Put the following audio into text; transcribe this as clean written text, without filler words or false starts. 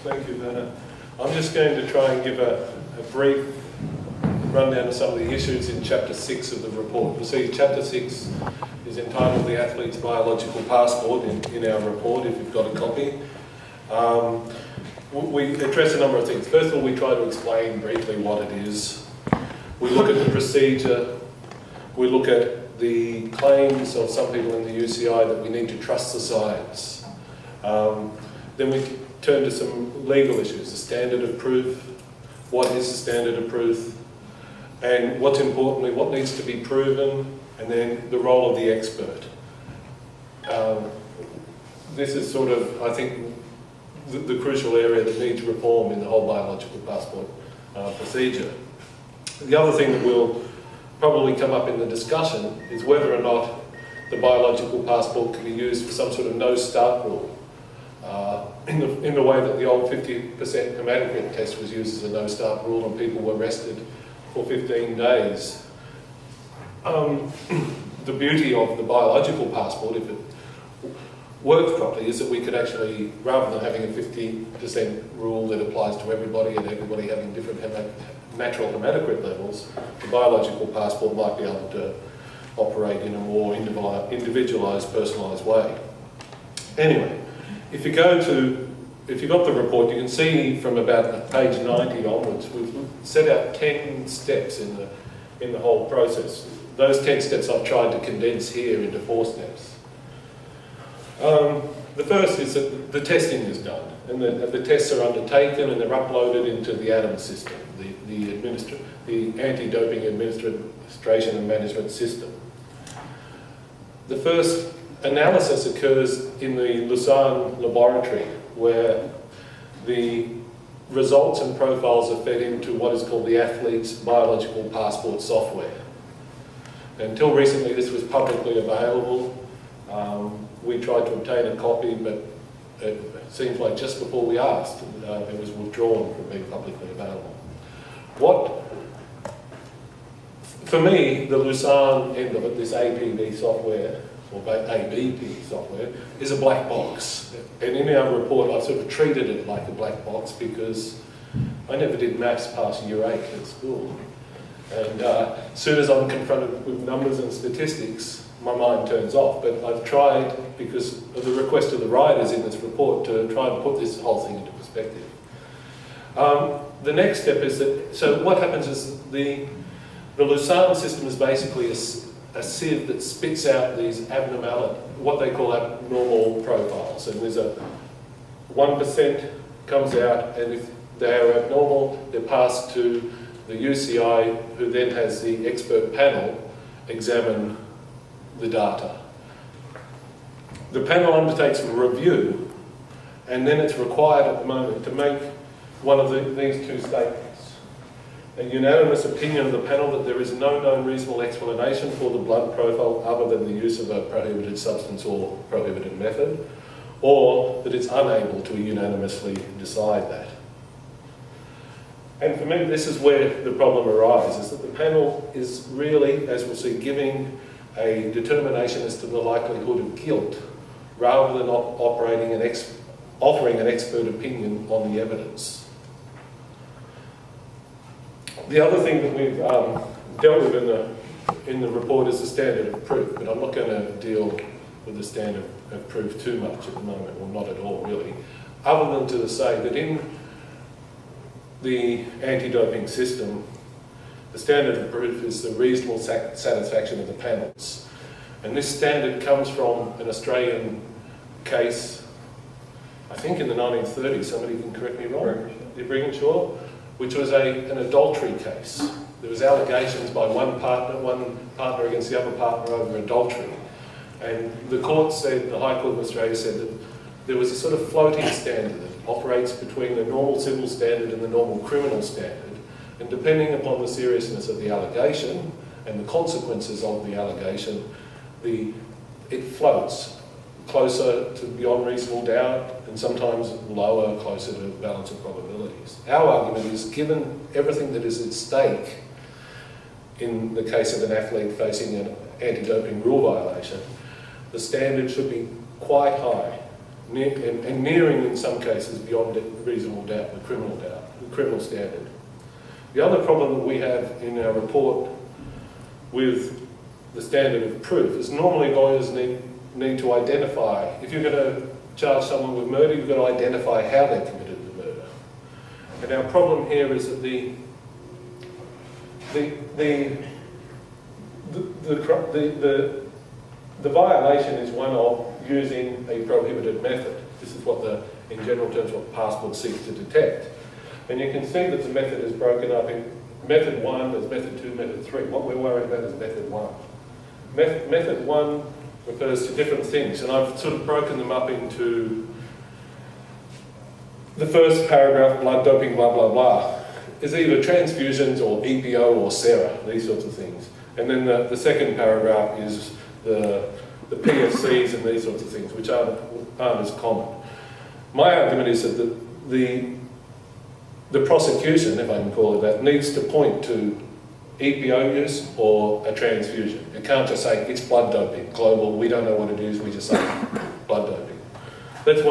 Thank you, Werner. I'm just going to try and give a brief rundown of some of the issues in Chapter 6 of the report. You'll see Chapter 6 is entitled The Athlete's Biological Passport in our report, if you've got a copy. We address a number of things. First of all, we try to explain briefly what it is. We look at the procedure. We look at the claims of some people in the UCI that we need to trust the science. Then we turn to some legal issues, the standard of proof, what is the standard of proof, and what's importantly, what needs to be proven, and then the role of the expert. This is sort of, I think, the crucial area that needs reform in the whole biological passport procedure. The other thing that will probably come up in the discussion is whether or not the biological passport can be used for some sort of no-start rule. In the way that the old 50% hematocrit test was used as a no-start rule and people were arrested for 15 days. The beauty of the biological passport, if it works properly, is that we could actually, rather than having a 50% rule that applies to everybody and everybody having different natural hematocrit levels, the biological passport might be able to operate in a more individualised, personalised way. Anyway, if you've got the report, you can see from about page 90 onwards, we've set out 10 steps in the whole process. Those 10 steps I've tried to condense here into 4 steps. The first is that the testing is done, and the tests are undertaken and they're uploaded into the ADAMS system, the Anti-Doping Administration and Management System. The first analysis occurs in the Lausanne laboratory, where the results and profiles are fed into what is called the Athlete's Biological Passport software. Until recently, this was publicly available. We tried to obtain a copy, but it seems like just before we asked, it was withdrawn from being publicly available. For me, the Lausanne end of it, this APB software, or ABP software, is a black box. And in our report, I've sort of treated it like a black box because I never did maths past year 8 at school. And as soon as I'm confronted with numbers and statistics, my mind turns off. But I've tried, because of the request of the writers in this report, to try and put this whole thing into perspective. The next step is that, so what happens is the Lausanne system is basically a sieve that spits out these what they call abnormal profiles. And there's a 1% comes out, and if they are abnormal, they're passed to the UCI, who then has the expert panel examine the data. The panel undertakes a review, and then it's required at the moment to make one of these 2 statements. A unanimous opinion of the panel that there is no known reasonable explanation for the blood profile other than the use of a prohibited substance or prohibited method, or that it's unable to unanimously decide that. And for me, this is where the problem arises, that the panel is really, as we'll see, giving a determination as to the likelihood of guilt, rather than offering an expert opinion on the evidence. The other thing that we've dealt with in the report is the standard of proof, but I'm not going to deal with the standard of proof too much at the moment, or not at all really, other than to say that in the anti-doping system, the standard of proof is the reasonable satisfaction of the panels. And this standard comes from an Australian case, I think in the 1930s, somebody can correct me wrong, Brigginshaw, which was an adultery case. There was allegations by one partner against the other partner over adultery. And the court said, the High Court of Australia said that there was a sort of floating standard that operates between the normal civil standard and the normal criminal standard. And depending upon the seriousness of the allegation and the consequences of the allegation, it floats closer to beyond reasonable doubt and sometimes lower, closer to balance of probabilities. Our argument is, given everything that is at stake in the case of an athlete facing an anti-doping rule violation, the standard should be quite high. and nearing in some cases beyond reasonable doubt, the criminal standard. The other problem that we have in our report with the standard of proof is normally lawyers need to identify, if you're going to charge someone with murder, you've got to identify how they committed the murder. And our problem here is that the violation is one of using a prohibited method. This is what in general terms, what Passport seeks to detect. And you can see that the method is broken up in method 1, there's method 2, method 3. What we're worried about is method 1. Method 1 refers to different things, and I've sort of broken them up into the first paragraph, blood doping, blah, blah, blah, is either transfusions or EPO or SERA, these sorts of things. And then the second paragraph is the PFCs and these sorts of things, which aren't as common. My argument is that the prosecution, if I can call it that, needs to point to EPO use or a transfusion. It can't just say it's blood doping, global, we don't know what it is, we just say blood doping. That's one.